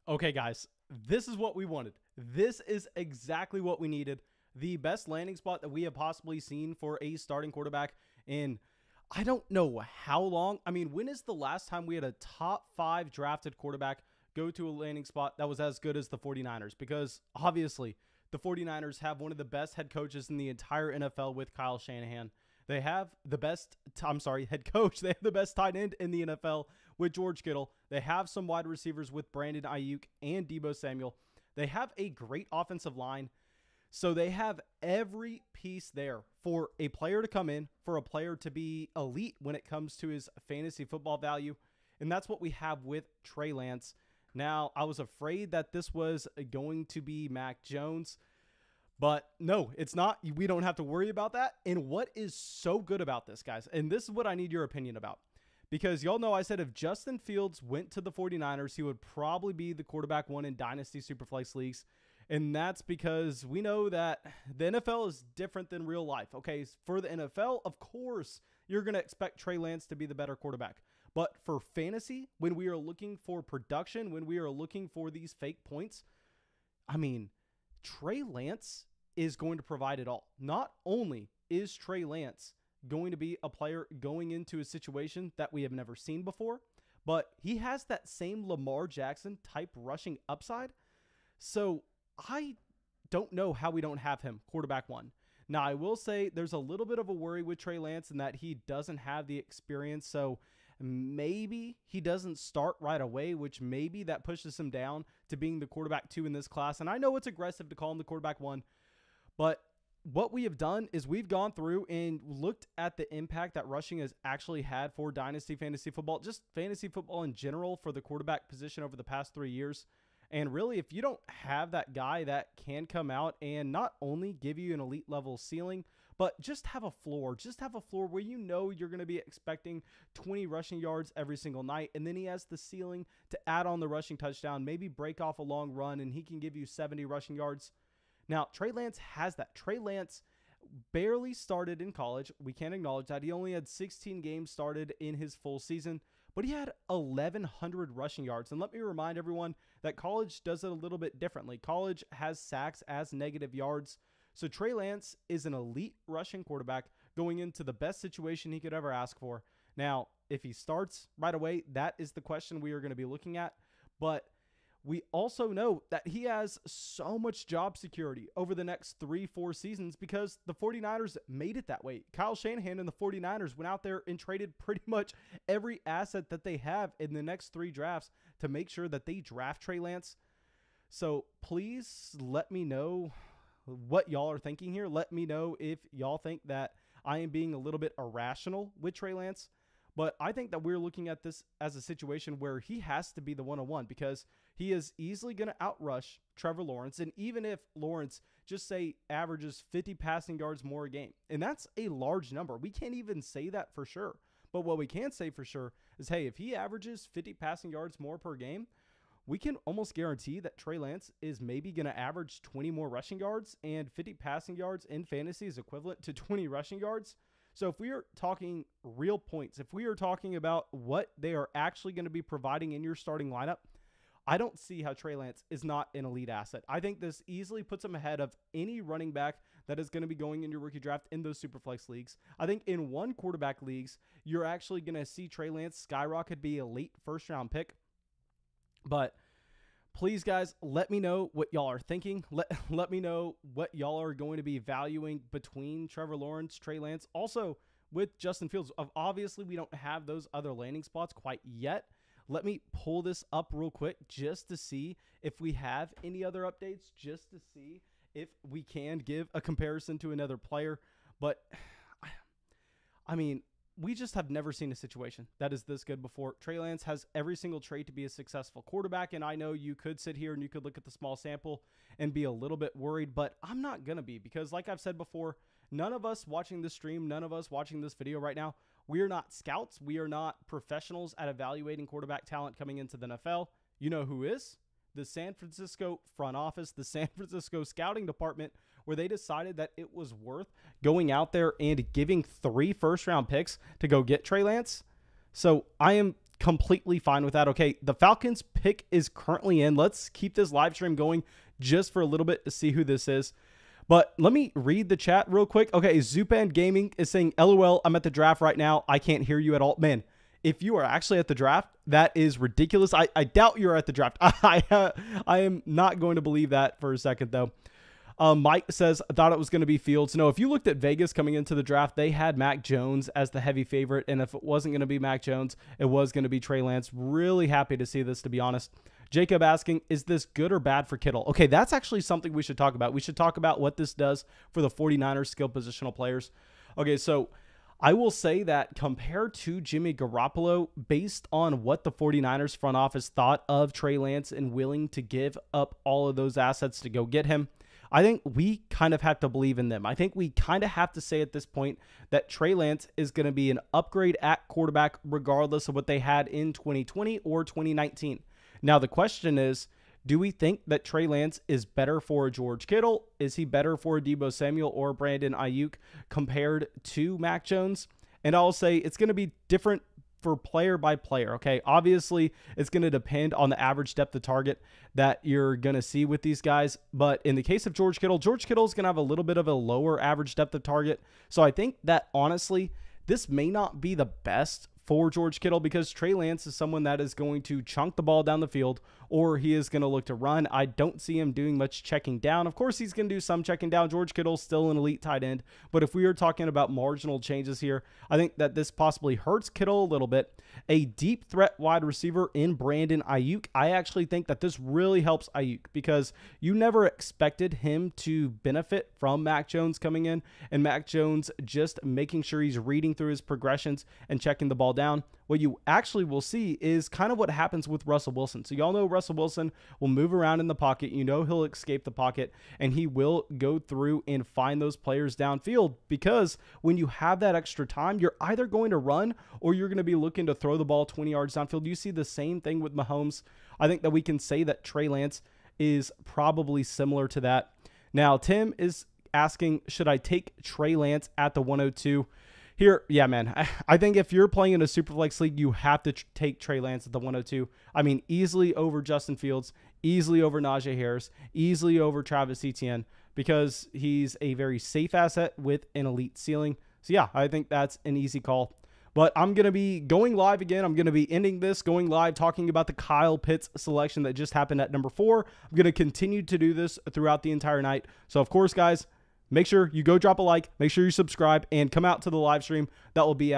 Okay, guys, this is what we wanted. This is exactly what we needed. The best landing spot that we have possibly seen for a starting quarterback in I don't know how long. I mean, when is the last time we had a top 5 drafted quarterback go to a landing spot that was as good as the 49ers? Because obviously, the 49ers have one of the best head coaches in the entire NFL with Kyle Shanahan. They have the best, head coach. They have the best tight end in the NFL with George Kittle. They have some wide receivers with Brandon Ayuk and Deebo Samuel. They have a great offensive line. So they have every piece there for a player to come in, for a player to be elite when it comes to his fantasy football value. And that's what we have with Trey Lance. Now, I was afraid that this was going to be Mac Jones, but no, it's not. We don't have to worry about that. And what is so good about this, guys, and this is what I need your opinion about, because y'all know I said if Justin Fields went to the 49ers, he would probably be the quarterback one in Dynasty Superflex leagues. And that's because we know that the NFL is different than real life. Okay, for the NFL, of course, you're going to expect Trey Lance to be the better quarterback. But for fantasy, when we are looking for production, when we are looking for these fake points, I mean, Trey Lance is going to provide it all. Not only is Trey Lance going to be a player going into a situation that we have never seen before, but he has that same Lamar Jackson type rushing upside. So I don't know how we don't have him quarterback one. Now, I will say there's a little bit of a worry with Trey Lance in that he doesn't have the experience. So maybe he doesn't start right away, which maybe that pushes him down to being the quarterback 2 in this class. And I know it's aggressive to call him the quarterback 1, but what we have done is we've gone through and looked at the impact that rushing has actually had for Dynasty Fantasy Football, just fantasy football in general for the quarterback position over the past 3 years. And really, if you don't have that guy that can come out and not only give you an elite level ceiling, but just have a floor where you know you're going to be expecting 20 rushing yards every single night. And then he has the ceiling to add on the rushing touchdown, maybe break off a long run, and he can give you 70 rushing yards. Now, Trey Lance has that. Trey Lance barely started in college. We can't acknowledge that. He only had 16 games started in his full season, but he had 1,100 rushing yards. And let me remind everyone that college does it a little bit differently. College has sacks as negative yards. So Trey Lance is an elite rushing quarterback going into the best situation he could ever ask for. Now, if he starts right away, that is the question we are going to be looking at. But we also know that he has so much job security over the next 3-4 seasons because the 49ers made it that way. Kyle Shanahan and the 49ers went out there and traded pretty much every asset that they have in the next 3 drafts to make sure that they draft Trey Lance. So please let me know what y'all are thinking here. Let me know if y'all think that I am being a little bit irrational with Trey Lance. But I think that we're looking at this as a situation where he has to be the 101 because he is easily going to outrush Trevor Lawrence. And even if Lawrence just say averages 50 passing yards more a game, and that's a large number, we can't even say that for sure. But what we can say for sure is, hey, if he averages 50 passing yards more per game, we can almost guarantee that Trey Lance is maybe going to average 20 more rushing yards, and 50 passing yards in fantasy is equivalent to 20 rushing yards. So if we are talking real points, if we are talking about what they are actually going to be providing in your starting lineup, I don't see how Trey Lance is not an elite asset. I think this easily puts him ahead of any running back that is going to be going in your rookie draft in those Superflex leagues. I think in one quarterback leagues, you're actually going to see Trey Lance skyrocket, be a late first-round pick. But please, guys, let me know what y'all are thinking. Let me know what y'all are going to be valuing between Trevor Lawrence, Trey Lance. Also, with Justin Fields, obviously we don't have those other landing spots quite yet. Let me pull this up real quick just to see if we have any other updates, just to see if we can give a comparison to another player. But, I mean, we just have never seen a situation that is this good before. Trey Lance has every single trait to be a successful quarterback, and I know you could sit here and you could look at the small sample and be a little bit worried, but I'm not going to be because, like I've said before, none of us watching this stream, none of us watching this video right now, we are not scouts. We are not professionals at evaluating quarterback talent coming into the NFL. You know who is? The San Francisco front office, the San Francisco scouting department, where they decided that it was worth going out there and giving 3 first-round picks to go get Trey Lance. So I am completely fine with that. Okay, the Falcons pick is currently in. Let's keep this live stream going just for a little bit to see who this is. But let me read the chat real quick. Okay, Zupan Gaming is saying, LOL, I'm at the draft right now. I can't hear you at all. Man, if you are actually at the draft, that is ridiculous. I doubt you're at the draft. I am not going to believe that for a second, though. Mike says, I thought it was going to be Fields. No, if you looked at Vegas coming into the draft, they had Mac Jones as the heavy favorite. And if it wasn't going to be Mac Jones, it was going to be Trey Lance. Really happy to see this, to be honest. Jacob asking, is this good or bad for Kittle? Okay, that's actually something we should talk about. We should talk about what this does for the 49ers skill positional players. Okay, so I will say that compared to Jimmy Garoppolo, based on what the 49ers front office thought of Trey Lance and willing to give up all of those assets to go get him, I think we kind of have to believe in them. I think we kind of have to say at this point that Trey Lance is going to be an upgrade at quarterback regardless of what they had in 2020 or 2019. Now, the question is, do we think that Trey Lance is better for George Kittle? Is he better for Deebo Samuel or Brandon Ayuk compared to Mac Jones? And I'll say it's going to be different for player by player, okay? Obviously, it's going to depend on the average depth of target that you're going to see with these guys. But in the case of George Kittle is going to have a little bit of a lower average depth of target. So I think that, honestly, this may not be the best for George Kittle because Trey Lance is someone that is going to chunk the ball down the field or he is going to look to run. I don't see him doing much checking down. Of course, he's going to do some checking down. George Kittle's still an elite tight end, but if we are talking about marginal changes here, I think that this possibly hurts Kittle a little bit. A deep threat wide receiver in Brandon Ayuk, I actually think that this really helps Ayuk because you never expected him to benefit from Mac Jones coming in and Mac Jones just making sure he's reading through his progressions and checking the ball down. What you actually will see is kind of what happens with Russell Wilson. So y'all know Russell Wilson will move around in the pocket. You know he'll escape the pocket, and he will go through and find those players downfield because when you have that extra time, you're either going to run or you're going to be looking to throw the ball 20 yards downfield. You see the same thing with Mahomes. I think that we can say that Trey Lance is probably similar to that. Now, Tim is asking, should I take Trey Lance at the 102? Here, yeah, man, I think if you're playing in a Superflex league, you have to take Trey Lance at the 102. I mean, easily over Justin Fields, easily over Najee Harris, easily over Travis Etienne because he's a very safe asset with an elite ceiling. So, yeah, I think that's an easy call. But I'm going to be going live again. I'm going to be ending this, going live, talking about the Kyle Pitts selection that just happened at number 4. I'm going to continue to do this throughout the entire night. So, of course, guys, make sure you go drop a like, make sure you subscribe, and come out to the live stream. That will be out.